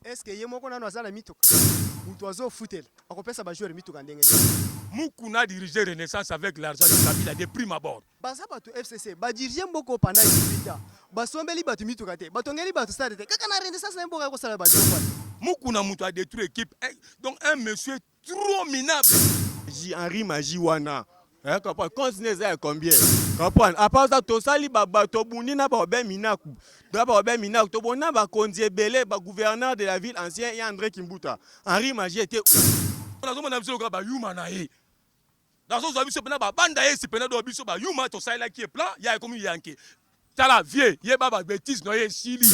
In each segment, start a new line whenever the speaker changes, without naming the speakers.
Est-ce que yemoko na azala mituka mutu azo futel akopesa ba joueur mituka ndenge
Mukuna dirigé Renaissance avec l'argent de Kabila de prime abord.
baza bato FCC ba diriger mboko pendant 18 ans basombeli bato mituka te batongeli bato stade te kaka na Renaissance na mboka ko sala ba deux.
Mukuna mutu a détruit l'équipe. Donc un monsieur trop minable.
Henri Magie wana. Comprendre continuer ça combien comprendre à part ça to sali bato buni na ba ben minaku ba ben minaku to bona ba konzi belé ba gouverneur de la ville ancien et André Kimbuta. Henri Magie était
on a demandé monsieur le ba yuma na ye dans son avis c'est ba banda ye c'est pena do biso ba yuma to sala qui est plan ya comme yanké tala vieux ye ba bêtise no ye sili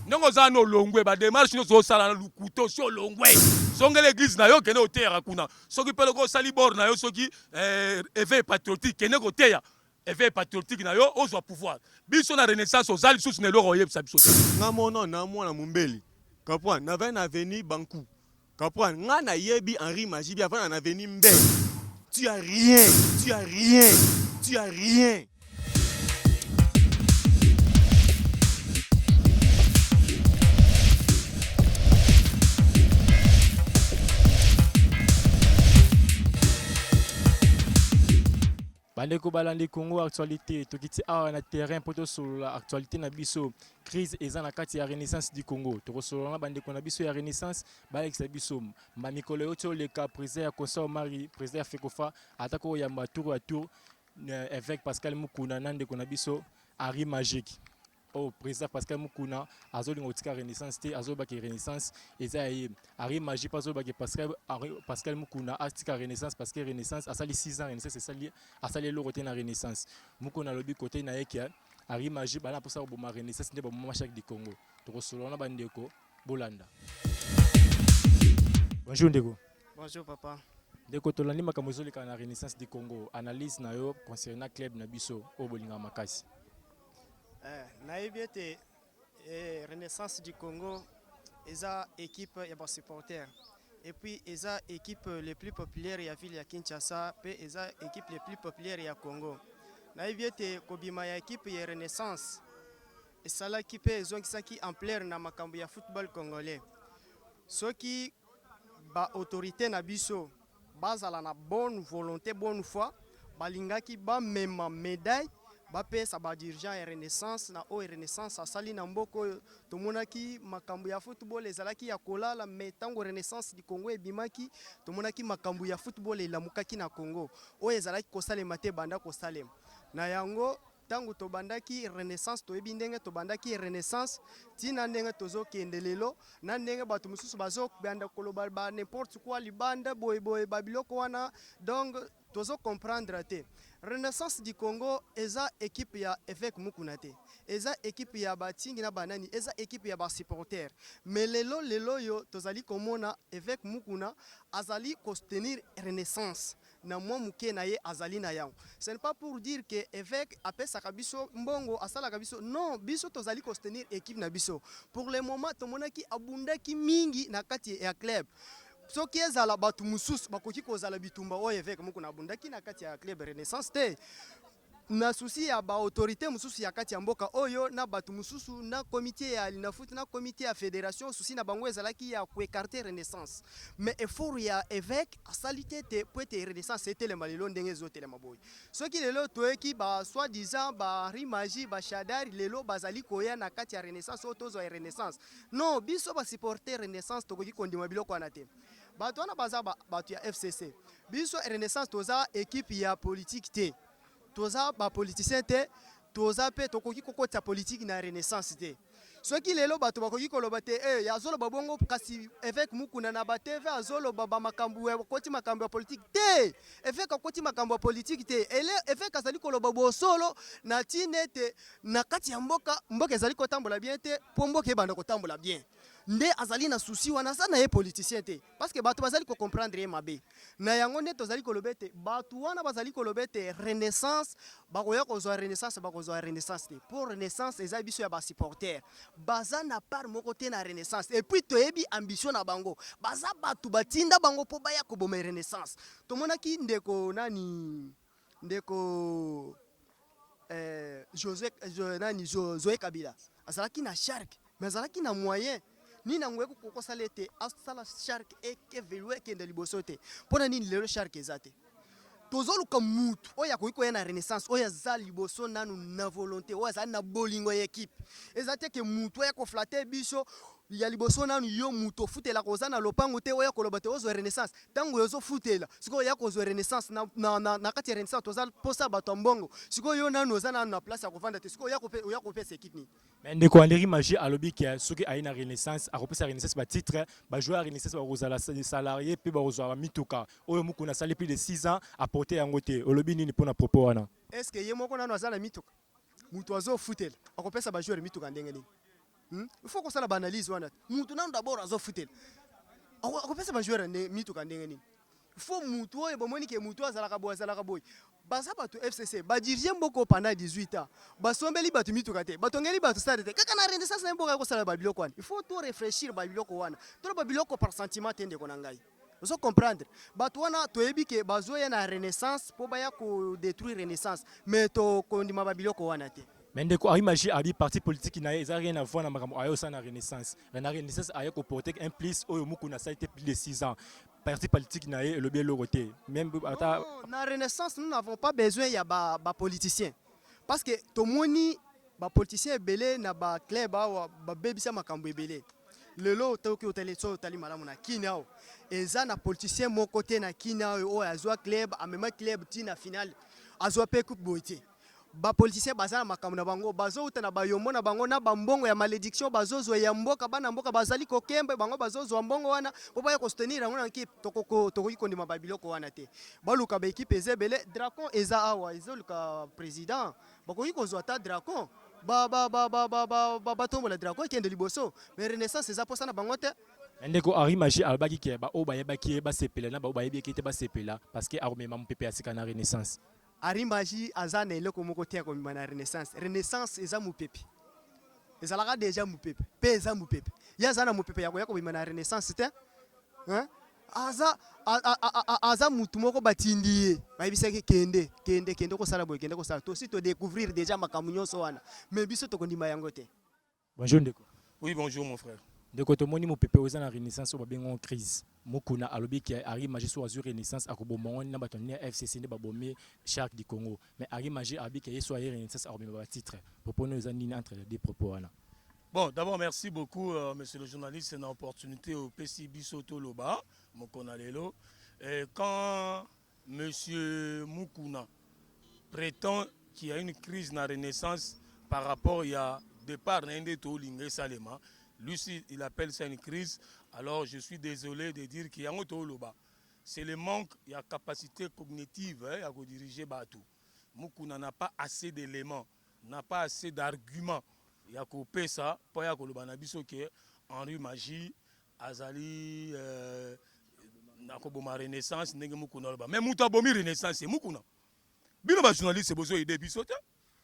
ndongo za no longwe ba démarche no so sala na lukuto so longwe songe l'église na yo kene otera kuna soki pele ko sali bord na yo soki éveil patriotique kene ko teya éveil patriotique na yo ozwa pouvoir biso na Renaissance ozali sous ne loro yebisa biso
ngamono na mwana mumbeli comprendre na vena avenue Bankou comprendre nga na yebi Henri Magie bi avant na avenue Mbé tu as rien tu as rien tu as rien.
Bandeko balandi Congo actualité tokiti awa na terrain poto sur l'actualité na biso crise eza na kati ya Renaissance du Congo tokosolana bandeko na biso ya Renaissance balekisa biso ma mikolo yoto le cas président ya Conseil Mari président ya Fekofa atako ya tour à tour avec Pascal Mukuna nande na biso Henri Magique au président Pascal Mukuna azolinga otika Renaissance te azobaki Renaissance eza ye Henri Magie azobaki Pascal Mukuna atika Renaissance parce que Renaissance asali 6 ans Renaissance asali loro te na Renaissance Mukuna lobi côté na yekia Henri Magie bana posa boma Renaissance nde boma chaque du Congo tokosolona bandeko bolanda. Bonjour ndeko.
Bonjour papa.
Ndeko tolandi makambo ezoleka na Renaissance du Congo analyse na yo concernant club na biso o bolinga makasi.
Nayebi ete Renaissance du Congo eza équipe ya ba supporters et puis eza équipe les plus populaires ya ville ya Kinshasa pe eza équipe les plus populaires ya Congo. Nayebi ete kobima ya équipe ya Renaissance esalaki pe ezongisaki ampleur na makambo ya football congolais. Soki ba autorité na biso bazala na bonne volonté bonne foi balingaki ba mema médaille bapesa ba dirigeant ya Renaissance na o Renaissance asali na mboko tomonaki makambo ya football ezalaki ya kolala metango Renaissance du Congo ebimaki tomonaki makambo ya football elamukaki na Congo o ezalaki kosalema te banda kosalema na yango tango tobandaki Renaissance toyebi ndenge tobandaki Renaissance tina ndenge tozokende lelo na ndenge bato mosusu bazobanda koloba ba n'importe quoi libanda boye babiloko wana donc tozo comprendre te Renaissance du Congo eza équipe ya évêque Mukuna te eza équipe ya batingi na banani eza équipe ya ba supporter mais lelo yo tozali komona évêque Mukuna azali soutenir Renaissance na mwa muke na ye azali na yango. Ce n'est pas pour dire que évêque apesaka biso mbongo asalaka biso non biso tozali soutenir équipe na biso pour le moment tomonaki abundaki mingi na kati ya club. Soki ezala batu mususu bakoki kozala bitumba oyo évêque Mukuna abundaki na kati ya club Renaissance te na souci ya ba autorité mususu ya kati ya mboka oyo na batu mususu na comité ya linafoot na comité ya fédération souci na bango ezalaki ya kuécarter Renaissance mais effort ya évêque asalité te poete Renaissance etele malelo ndenge zotele maboy soki lelo toeki ba soi-disant ba Henri Magie ba Shadari lelo bazali koya na kati ya Renaissance otozo ya Renaissance non biso ba supporter Renaissance tokoki kondima biloko wana te bato wana baza bato ya FCC biso Renaissance toza équipe ya politique te toza ba politicien te toza pe tokoki kokota politique na Renaissance te soki lelo bato bakoki koloba te yazolo babongo kasi évêque Mukuna na ba TV azolo baba makambu ya koti makambu ya politique te évêque akoti makambu ya politique te ele évêque azali koloba bosolo na tinete na kati ya mboka ezali kotambola bien te po mboka ebanda kotambola bien nde azali na souci wana sana ye politicien te parce que bato bazali ko comprendre ye mabe na yango nde tozali kolobete bato wana bazali kolobete Renaissance bakoya kozwa Renaissance te pour Renaissance eza biso ya ba supporter baza na part moko te na Renaissance et puis toyebi ambition na bango baza bato batinda bango po baya koboma Renaissance tomonaki ndeko Josué Kabila azalaki na shark mais azalaki na moyen ni nango ko sala te asala shark ekevelue kende liboso te pona nini lelo shark ezate tozoluka mutu oyo akoki koya na renaissance oyo aza liboso nanu na volonté oyo azali na bolingo ya ekipe eza te ke mutu oyo akoflate biso ya liboso nanu yo mutu ofutela koza na lopango te oyo koloba te ozwa renaissance ntango yo ozofutela sikoyo oya kozwa renaissance na kati ya renaissance toza mposa bato ya mbongo sikoyo yo nanu oza nanu na place ya kovanda te sikoyo oya kopesa ekipe nini
mais ndeko Anderi Magie alobi ke soki ayi na renaissance akopesa renaissance batitre bajoueur ya renaissance bakozala salarié mpe bakozwa mituka oyo mokuna asali plus de 6 ans aporte yango te olobi nini mpona propos wana
est ce que ye moko nanu aza na mituka mutu azofutela akopesa bajoueur mituka ndenge nini il faut kosala baanalyse wana mutu nanu d'abord azofutela akopesa bajoueur mituka ndenge nini il faut mutu oyo bomoni ke mutu azalaka boye baza bato FCC badirige mboko pendant 18 ans basombeli bato mituka te batongeli bato stade te kaka na renaissance na mboka kosala babiloko wana il faut tout réfléchir babiloko wana to babiloko par sentiment te ndeko na ngai ozo comprendre bato wana toyebi ke bazoya na renaissance po baya ko détruire renaissance mais to kondima babiloko wana te
mais ndeko Henri Magie abi parti politique na ye eza rien à voir na makambo ayo sa na renaissance na renaissance ayo ko porter un plus oyo mukuna ça été plus de 6 ans parti politique na ye le bien le côté même ata
na renaissance nous n'avons pas besoin ya ba politiciens parce que tomoni ba politiciens belé na ba club ba bebisa makambo ebele lelo toki otele so tali malamu na kinao eza na politicien mon côté na kinao o azwa club amema club tina final azwa pe coupe boité ba politicien bazana makambo na bango bazo uta na bayombo na bango na bambongo ya malédiction bazozo ya mboka bana mboka bazali kokembe bango bazozo mbongo wana po ba ko soutenir ngona équipe tokoki kondima babiloko wana te baluka ba équipe ezebele Dracon eza awa ezoluka président bakoki kozwa ta Dracon ba tombola Dracon kende liboso mais renaissance eza posa na bango te
ndeko Henri Magie albaki ke ba o bayebaki ba sepela na ba bayebaki te ba sepela parce que aromema mpepe ya sika na renaissance
Henri Magie aza na eloko moko te ko na renaissance renaissance eza mupepe ezalaka déjà mupepe pe eza mupepe ya aza na mupepe ya ko na renaissance te hein aza mutu moko batindi bayebisaki kende ko sala boy kende ko sala to si to découvrir déjà makambo nyonso wana mais biso to kondima yango te
bonjour ndeko
Oui, bonjour mon frère.
ndeko tomoni mopepe oza na renaissance oyo babengo crise mokuna alobi ke Henri Magie so azwi renaissance akobomongo na bato ya FCC nde babomi Shark du Congo mais Henri Magie alobi ke ye so aye renaissance akomema batitre propos no eza nini entre les deux propos wana
Bon, d'abord, merci beaucoup, monsieur le journaliste. C'est une opportunité au PCB Soto Loba, Mokonalelo. Quand monsieur Mukuna prétend qu'il y a une crise dans la Renaissance par rapport il y a départ d'Indeto Lingé Salema, lui, il appelle ça une crise. Alors, je suis désolé de dire qu'il y a un Loba. C'est le manque, il y a capacité cognitive à diriger Batou. Mukuna n'a pas assez d'éléments, n'a pas assez d'arguments. Il y a coupé ça, pour ya koloba na biso ke Henri Magie azali nakoboma renaissance ndenge mukuna loba mais muta bomi renaissance c'est mukuna bino ba journaliste bozo aider biso te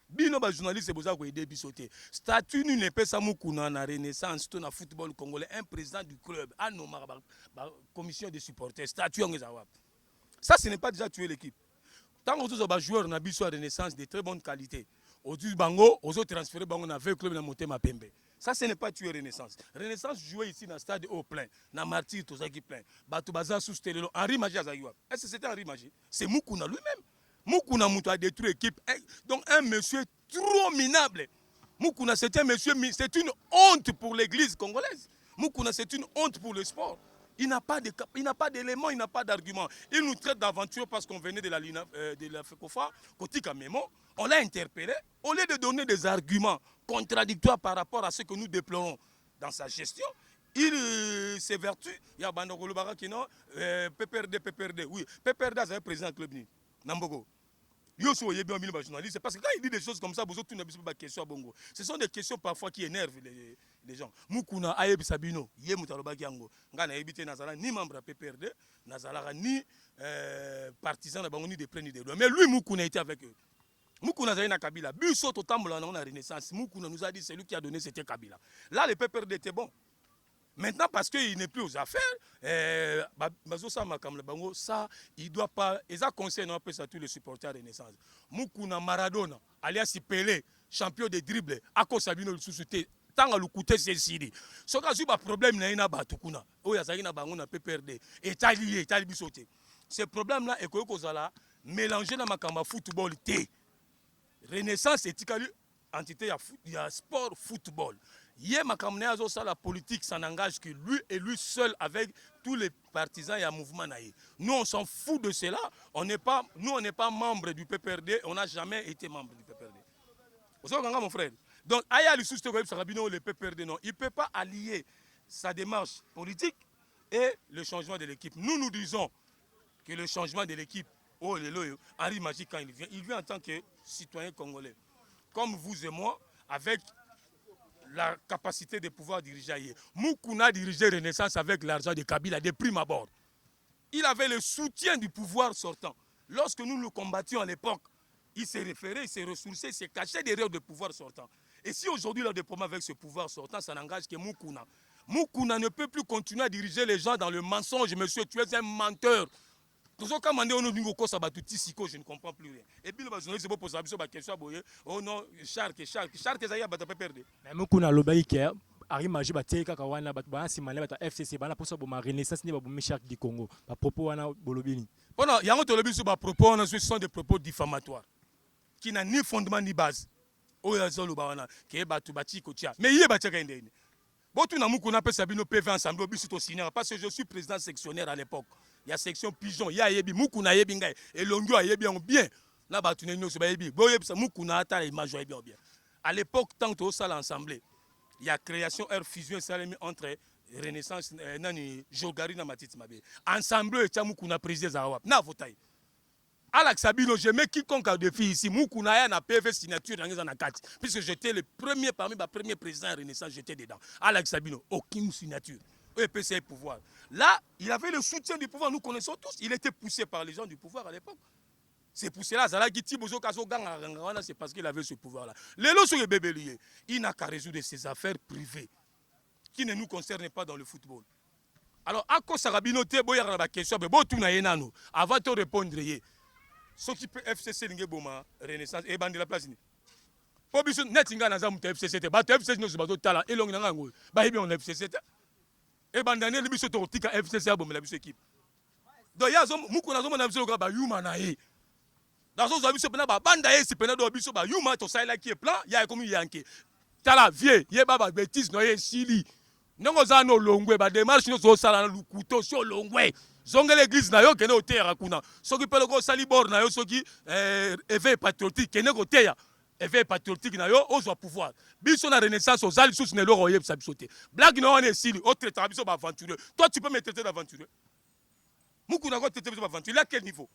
bino ba journaliste bozo ko aider biso te statut ni ne pesa mukuna na renaissance to na football congolais un président du club anoma ba commission de supporters statut ngeza wa ça ce n'est pas déjà tuer l'équipe tant que tous ba joueurs na biso renaissance de très bonne qualité Aujourd'hui, Bango, aux autres transférés, Bango, on a fait le club de Motema Pembe. Ça, ce n'est pas tuer Renaissance. Renaissance jouait ici dans le stade au plein. Dans Martyr, tout ça qui plein. Batou Baza sous Stelelo. Henri Magie Azayoua. Est-ce que c'était Henri Magie? C'est Mukuna lui-même. Mukuna Moutou a détruit l'équipe. Donc, un monsieur trop minable. Mukuna, c'est un monsieur, c'est une honte pour l'église congolaise. Mukuna, c'est une honte pour le sport. Il n'a pas d'éléments, il n'a pas d'arguments. Il nous traite d'aventure parce qu'on venait de la FECOFA, Kotika Memo. On l'a interpellé. Au lieu de donner des arguments contradictoires par rapport à ce que nous déplorons dans sa gestion, il s'évertue. Il y a Bandokolo Barakino, PPRD. Oui, PPRD est président du club. Nambogo. C'est parce que quand il dit des choses comme ça, vous autres, bongo. Ce sont des questions parfois qui énervent les gens. Mukuna Ayebi Sabino, Yemutaloba Yango, Ngana Ebite Nazala, ni membre de PPRD, Nazala, ni partisan de Bango, ni de plein ni de loin. Mais lui, Mukuna était avec eux. Mukuna Zaina Kabila, Busso Totambola, on a Renaissance. Mukuna nous a dit c'est lui qui a donné c'était Kabila. Là, le PPRD était bon. Maintenant, parce qu'il n'est plus aux affaires, ça, il ne doit pas. Et ça concerne un peu ça tous les supporters de Renaissance. Mukuna Maradona, alias Pelé, champion de dribble, Ako Sabino le sous-souté, tanga lukute sesili soka su ba problème na ina batukuna oya zaki na bango na PPRD etali biso te ce problème là ekoki kozala mélanger na makamba football te Renaissance etikali entité ya sport football Yé makamne azo ça la politique ça n'engage que lui et lui seul avec tous les partisans et un mouvement naïe. Nous on s'en fout de cela. Nous on n'est pas membre du PPRD. On n'a jamais été membre du PPRD. Vous savez mon frère. Donc Aya Lissous le PPRD non, il peut pas allier sa démarche politique et le changement de l'équipe. Nous disons que le changement de l'équipe, oh Henri Magique quand il vient en tant que citoyen congolais, comme vous et moi, avec la capacité de pouvoir diriger. Moukouna dirigeait Renaissance avec l'argent de Kabila de prime abord. Il avait le soutien du pouvoir sortant. Lorsque nous le combattions à l'époque, il s'est référé, il s'est ressourcé, il s'est caché derrière le pouvoir sortant. Et si aujourd'hui il a des problèmes avec ce pouvoir sortant, ça n'engage que Moukouna. Moukouna ne peut plus continuer à diriger les gens dans le mensonge. Monsieur, tu es un menteur. Je ne comprends plus rien. Et puis, le journaliste pose la question, oh non, Charles, Zaya va perdre.
Mais Moukouna Lobaïke, Ari Maji Bateka Kawana, Simane, FCC, Bana Posa Boma Renaissance, ni Babou Michak du Congo, à propos Wana Bolobini.
Pendant, il y a un autolobie sur ma propos, ce sont des propos diffamatoires, qui n'ont ni fondement ni base. Oh, il y a Zolo Bawana, qui est Batu Bati Kotia. Mais il y a Bateka Indéni. Bon, tout le monde a Sabino PV ensemble, parce que je suis président sectionnaire à l'époque. Il y a section pigeon, il y a Yebi, Moukouna Yebi, et Longyo a Yebi en bien. Là, bah, tu n'es pas Yebi. Moukouna a l'image Yebi en bien. À l'époque, tant que ça l'ensemble, il y a création, fusion, entre Renaissance, Jogari, Namatit Mabé. Ensemble, il y a Moukouna président Zawap. Na votaï. Alex Sabino, je mets quiconque a défi ici. Moukouna a PV signature dans les anakati. Puisque j'étais le premier parmi les premiers présidents de Renaissance, j'étais dedans. Alex Sabino, aucune signature. EPC pouvoir. Là, il avait le soutien du pouvoir, nous connaissons tous. Il était poussé par les gens du pouvoir à l'époque. C'est poussé là, c'est parce qu'il avait ce pouvoir-là. Les lots sont les bébés liés. Il n'a qu'à résoudre ses affaires privées qui ne nous concernent pas dans le football. Alors, à quoi ça rabino te boya la question, mais bon, tout n'a rien nous. Avant de répondre, ce qui peut FCC Boma, Renaissance, et bande la place. Pour bien net inga na zamu FCC, bah FCC nous bateau talent et long na ngo. Bah bien on FCC. Et bandane le biso to tika FCC abo la biso équipe. Donc ya zo mukuna zo na biso ko ba yuma na e. Dans zo biso pena ba banda e si pena do biso ba yuma to sai la qui est plan, ya comme yanké. Tala vie, ye baba bêtise no ye sili. Nongo za no longwe ba démarche no zo sala na lukuto so longwe. Zonge l'église na yo kene o terra kuna. Soki pelo ko sali bor na yo soki éveil patriotique kene ko teya. Éveil patriotique na yo ozo pouvoir. Biso na Renaissance aux ali sous ne lo royeb sa bisoté. Blague no on est sili autre trabiso ba aventureux. Toi tu peux me traiter d'aventureux. Mukuna ko traiter d'aventureux à quel niveau?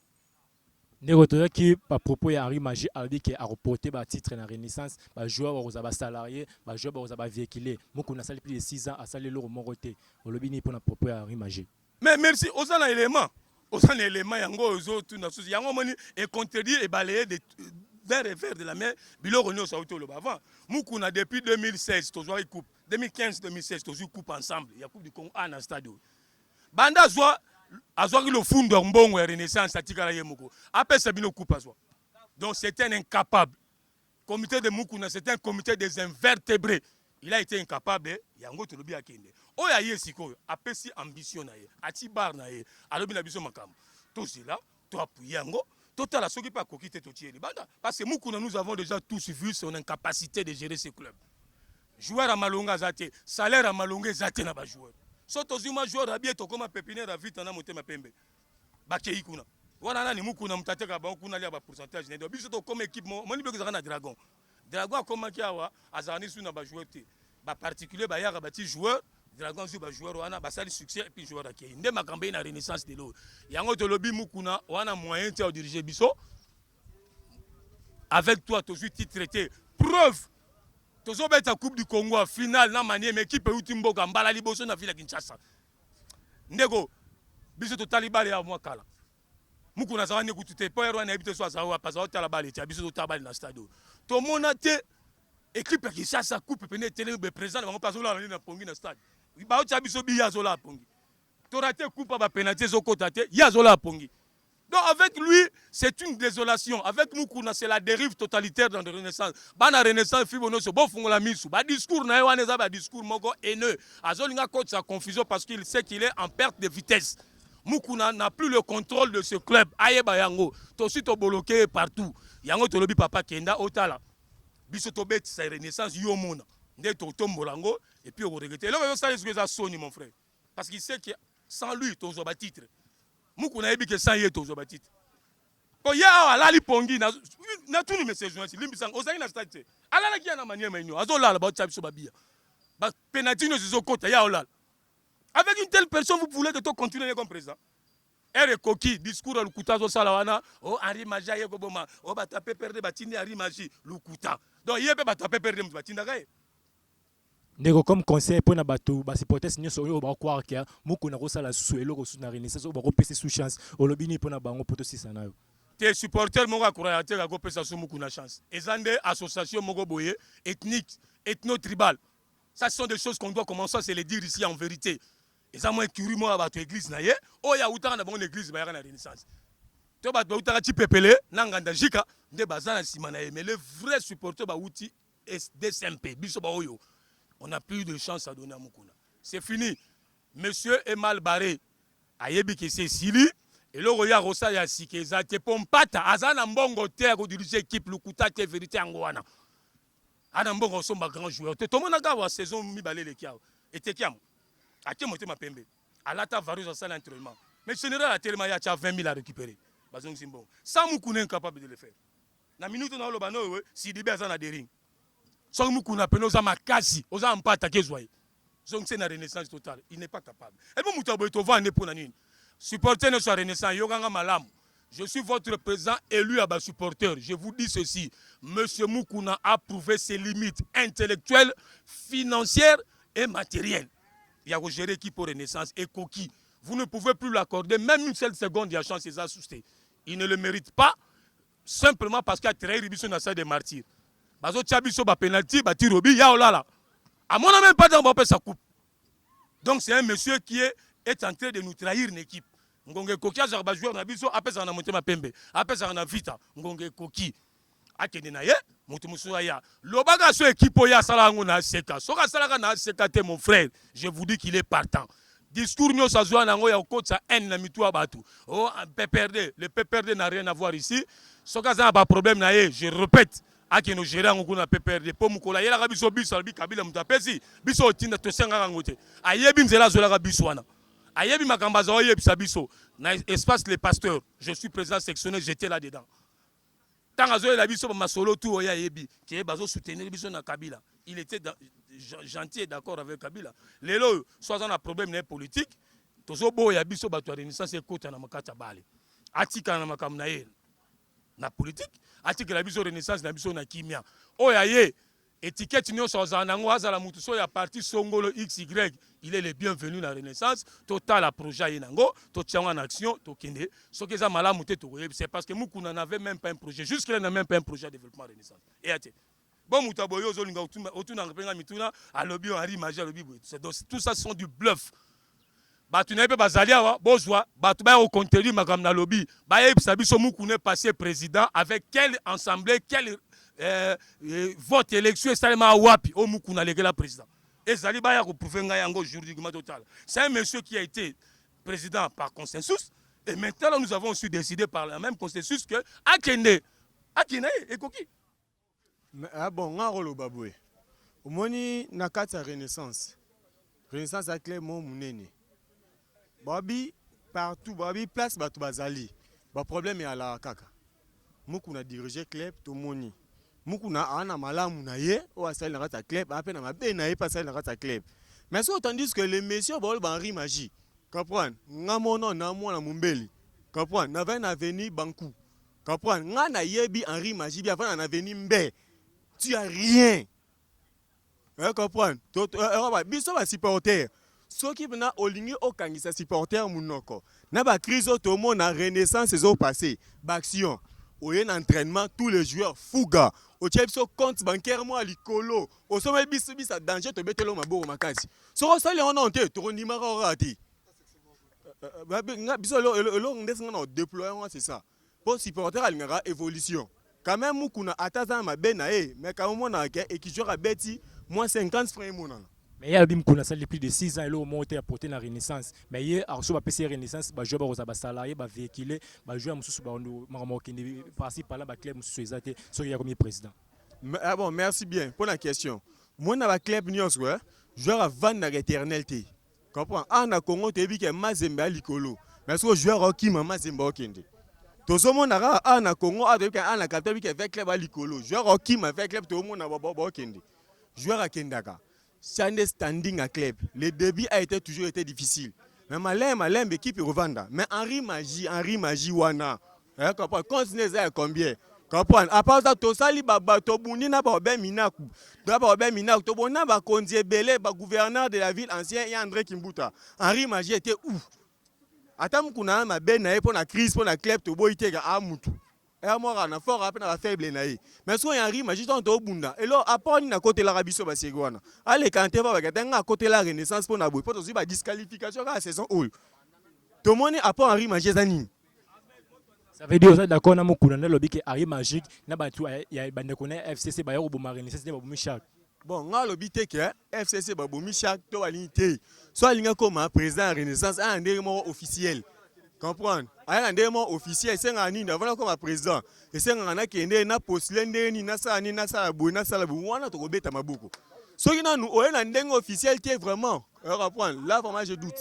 Ndeko toyaki pa propos ya Henri Magie albi ke a reporté ba titre na Renaissance ba joueur ba salarié ba joueur ba véhiculé Mukuna sali plus de 6 ans a sali lo moroté olobini pour na propos ya Henri Magie.
Mais merci aux an éléments. Aux an éléments yango ozo tout na sous yango moni et contredire et balayer d'un revers de la main bilo renio sa auto le avant. Mukuna depuis 2016 toujours il coupe 2015-2016 toujours coupe ensemble. Il y a coupe du Congo à stade. Banda zoa azwaki le fundo mbongo ya Renaissance atikala ye moko après sabino coupe azwa. Donc c'est un incapable. Comité de Mukuna c'est un comité des invertébrés. Il a été incapable yango to lobi akende. Oya ye siko apesi ambition na ye ati bar na ye alobi na biso makambo. Tout cela to appuyer yango total soki pa kokite to tieli banda parce que Mukuna nous avons déjà tous vu son incapacité de gérer ce club. Joueur à Malonga zate, salaire à Malonga zate na ba joueur. Soto zuma joueur rabie to koma pépinière à vite na motema pembe. Bakei kuna. Wana nani Mukuna mutateka ba kuna lia ba pourcentage ne biso to comme équipe moni beko na Dragon. Dragon comme kiawa azani suna ba joueur te. Ba particulier ba yaka ba ti joueur Dragon zu ba joueur wana ba sali succès et puis joueur akei. Nde makambe na Renaissance de l'eau. Yango to lobi Mukuna wana moyen te au diriger biso. Avec toi tu suis traité. Preuve tozo beta coupe du Congo à finale na manière équipe utimboka mbala liboso na ville Kinshasa. Ndego biso to talibale ya mwa kala. Mukuna za wane kutute poero na ebite so azawa paza otala bale tia biso to tabale na stade. To mona te équipe Kinshasa coupe pene tele be présent bango pazo la na pongi na stade. Ba otia biso bi yazo la pongi. To raté coupe ba penalty zo kota te yazo la pongi. Donc avec lui, c'est une désolation. Avec Mukuna, c'est la dérive totalitaire dans la Renaissance. La Renaissance, c'est bon la mise. Le discours, c'est un discours haineux. Azolinga cause sa confusion parce qu'il sait qu'il est en perte de vitesse. Mukuna n'a plus le contrôle de ce club. Ayeba yango, to si to bloqué partout. Yango to lobi papa kenda otala. Biso to bet sa Renaissance yo mona. Nde to tombolango et puis on regrette. Là ça est ça Sony mon frère. Parce qu'il sait que sans lui to zo ba titre. Mukuna ebi que sans yé to zo ba titre. Ko ya ala li pongi na tout le message joint limbisang ozangi na stade. Ala la kia na manière menyo. Azola la ba tsabiso ba bia. Ba penalty no zo kota ya olala. Avec une telle personne, vous voulez que tu continues comme président. Et coquille, discours à l'Ukuta, Salawana, oh, Henri Maja, Yegoboma, oh, bah, tapé perdre, Batini, Henri Maji, l'Ukuta. Donc, il y a pas tapé perdre, Batina.
Nego comme conseil pour na bateau, bah supporter signer sur eux, bah croire que moko na rosa la sous et le reçu na Renaissance, bah repasser sous chance. Au lobby pour na bango poto si ça na.
Tes supporters m'ont croire que go pesa sous moko na chance. Et zande association moko boye ethnique, ethno-tribal. Ça ce sont des choses qu'on doit commencer à se les dire ici en vérité. Et ça moi curieux moi ba to église na ye, oh ya utanga na bonne église ba ya na Renaissance. To ba to utanga ti pepele na nganda jika nde bazana simana ye, mais les vrais supporters ba uti SDSMP biso ba oyo. On n'a plus de chance à donner à Mukuna. C'est fini. Monsieur est mal barré. Ayebi que c'est Sili. Et le Roya Rosa ya Sikeza. Te pompata. Azana mbongo te à diriger l'équipe. Lukuta te vérité angwana. Ana mbongo somba grand joueur. Te tomo naga wa saison mi balé le kiao. Et te kiam. Ake mote ma pembe. Alata varus à salle d'entraînement. Mais général a tellement ya 20 000 à récupérer. Bazong Simbo. Sans Mukuna incapable de le faire. Na minute na lobano si dibe azana dering. Son Mukuna penoza makasi, oza mpata kezwaye. Donc c'est la Renaissance totale, il n'est pas capable. Et bon Moutabo to va pour nanine. Supporter ne soit Renaissance, yoganga malam. Je suis votre président élu à bas supporter. Je vous dis ceci, monsieur Mukuna a prouvé ses limites intellectuelles, financières et matérielles. Il y a géré qui pour Renaissance et coquille. Vous ne pouvez plus l'accorder même une seule seconde, il y a chance de s'assuster. Il ne le mérite pas simplement parce qu'il a trahi Ribiso na salle des martyrs. Bazo Tchabiso ba penalty, ba tirobi, ya olala. À mon même pas dans sa coupe. Donc c'est un monsieur qui est en train de nous trahir une équipe. Ngonge Koki a joué joueur na biso, après ça on a monté ma pembe, après ça on a vita. Ngonge Koki a kende na ye, mutu musuya ya. Lobaga so équipe ya sala ngona seka. Soka sala na seka te mon frère. Je vous dis qu'il est partant. Discours nyo sa joa nango ya kotsa en na mitu abatu. Oh PPRD, le PPRD n'a rien à voir ici. Soka ça pas problème na ye, je répète. Aki no gérer ngoko na PPRD po mukola yela ka biso biso albi kabila mutapesi biso otinda to senga ngote ayebi nzela zola ka biso wana ayebi makamba za oyebisa biso na espace les pasteurs je suis président sectionnel j'étais là dedans tanga zola la biso ma solo tout oya yebi qui bazo soutenir biso na Kabila il était gentil et d'accord avec Kabila lelo soit on a problème né politique tozo boya biso bato Renaissance ekota na makata bale atika na makamna ye na politique article la biso Renaissance na biso na kimia oya ye étiquette nyonso ozanango azala mutu so ya parti songolo XY il est le bienvenu na Renaissance total à projet yenango to tianga en action to kende so que ça malamu te to c'est parce que Mukuna n'avait même pas un projet jusqu'à n'a même pas un projet de développement Renaissance et ate bon mutaboyo zo linga otuna ngapenga mituna alobi Henri Maja alobi tout ça sont du bluff. Batu na pe bazali awa bozwa batu ba au contenu makam na lobby ba yebisa biso Mukuna passé président avec quelle assemblée quel vote élection seulement wapi o Mukuna legela président et zali ba ya ko prouver nga yango juridiquement total. C'est un monsieur qui a été président par consensus et maintenant nous avons aussi décidé par le même consensus que akende et koki
ah bon ngaro babwe omoni na kati ya Renaissance a clairement munene babi partout babi place batu bazali ba problème ya la kaka Mukuna diriger club to moni Mukuna ana malamu na ye o asali na kata club ape na mabe na ye pasali na kata club mais so tandis que les messieurs ba Henri Maji comprendre ngamono na mwana mumbeli comprendre na va na avenue Bankou comprendre nga na yebi Henri Maji bi avant na avenue Mbe tu as rien comprendre biso ba supporter soki na olingi okangisa supporter munoko na ba crise otomo na Renaissance ezo passé ba action oyen entraînement tous les joueurs fuga o chepso compte bancaire moi likolo o somel biso bisa danger to betelo maboko makasi so sali on onte to ndima rati biso eloko ndesi nga na déployer c'est ça pour supporter alingaka évolution quand même mukuna ataza mabe na ye mais quand même na ke équipe a beti moins 50 francs monana.
Mais il y a Bimkuna, ça depuis de 6 ans, il a monté à porter la renaissance. Mais il y a reçu la PC renaissance, bah jouer aux salariés, bah véhiculer, bah jouer à Moussou, bah on par-ci par-là, bah club Moussou Ezate, soit il y a comme président.
Ah bon, merci bien pour la question. Moi na ba club nyos ouais, joueur à vendre l'éternalité. Comprends? Ah na Congo te bi ke Mazembe likolo. Mais ce joueur qui mama Mazembe okende. Tozo mona ra ah na Congo ah te bi ke ah na kapita bi ke avec club likolo. Joueur qui m'a avec club to mona ba okende. Joueur à Kendaka. C'est standing à club. Le début a toujours été difficile. Mais malin, l'équipe revanda. Mais Henri Magie, wana. Continue à combien? Comprendre. À part ça, tout ça, li baba to bundi na ba ben minaku. D'abord ben minaku. To bona ba konzie belé, ba gouverneur de la ville ancien et André Kimbuta. Henri Magie était où? Atam kuna ma ben na pour la crise pour la club to boite ga amutu. Et moi na fort après na faible naï mais so Henri Magie ton to bunda et là après na côté la rabiso ba segwana allez quand tu vas regarder na côté la renaissance pour na boy pour aussi ba disqualification à saison all tout monde après Henri Magie zani
ça veut dire ça d'accord na mukuna na lobby que Henri Magie na ba tu ya bande connaît FCC ba yo bo renaissance ba bomi chaque
bon nga lobby te que FCC ba bomi chaque to alinité soit linga comme président renaissance un ndemo officiel. Comprendre? Aya ndemo officiel senga nini avant comme président et senga na kende na postule ndeni na sa bu wana to kobeta mabuko soki na nous oyena ndengo officiel qui est vraiment comprendre là vraiment je doute.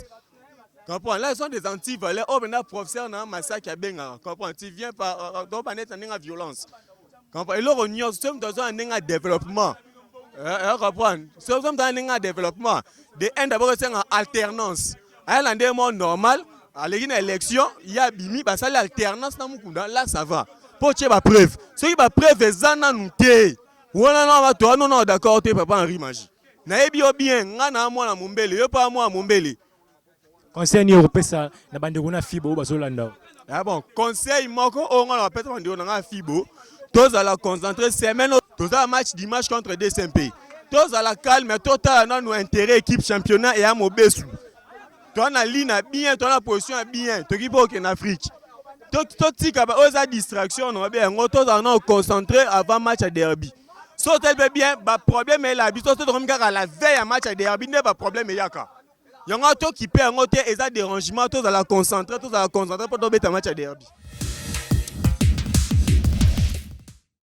Comprendre? Là ils sont des anti-valeurs oh ben professeur na massacre ya benga comprendre tu viens par donc pas net ndenga violence comprendre et là on sommes dans un ndenga développement comprendre sommes dans un ndenga développement de un d'abord c'est en alternance aya ndemo normal. À l'élection, il y a bimi, bah ça l'alternance dans Mukunda, là ça va. Pour tu as preuve. Ceux qui ba preuve ezana nous té. Voilà non va toi non d'accord t'es papa Henri Magie. Na ebi bien, ngana moi na Mombele, yo pas moi Mombele.
Conseil ni européen ça na bande kuna fibo ba Zolanda.
Ah bon, conseil moko o ngana pete bande na fibo. Tous à la concentrer semaine, tous à match dimanche contre DSMP. Tous à la calme, total na nous intérêt équipe championnat et à Mobesu. Toi na ligne bien, toi na position bien, tu qui en Afrique. Toi tu as osa distraction, on bien, on toi concentré avant match à derby. So tel bien, ba problème est là, biso to comme à la veille à match à derby, ne ba problème est yaka. Yanga to qui peut ngote eza dérangement, toi à la concentrer pour tomber ta match à derby.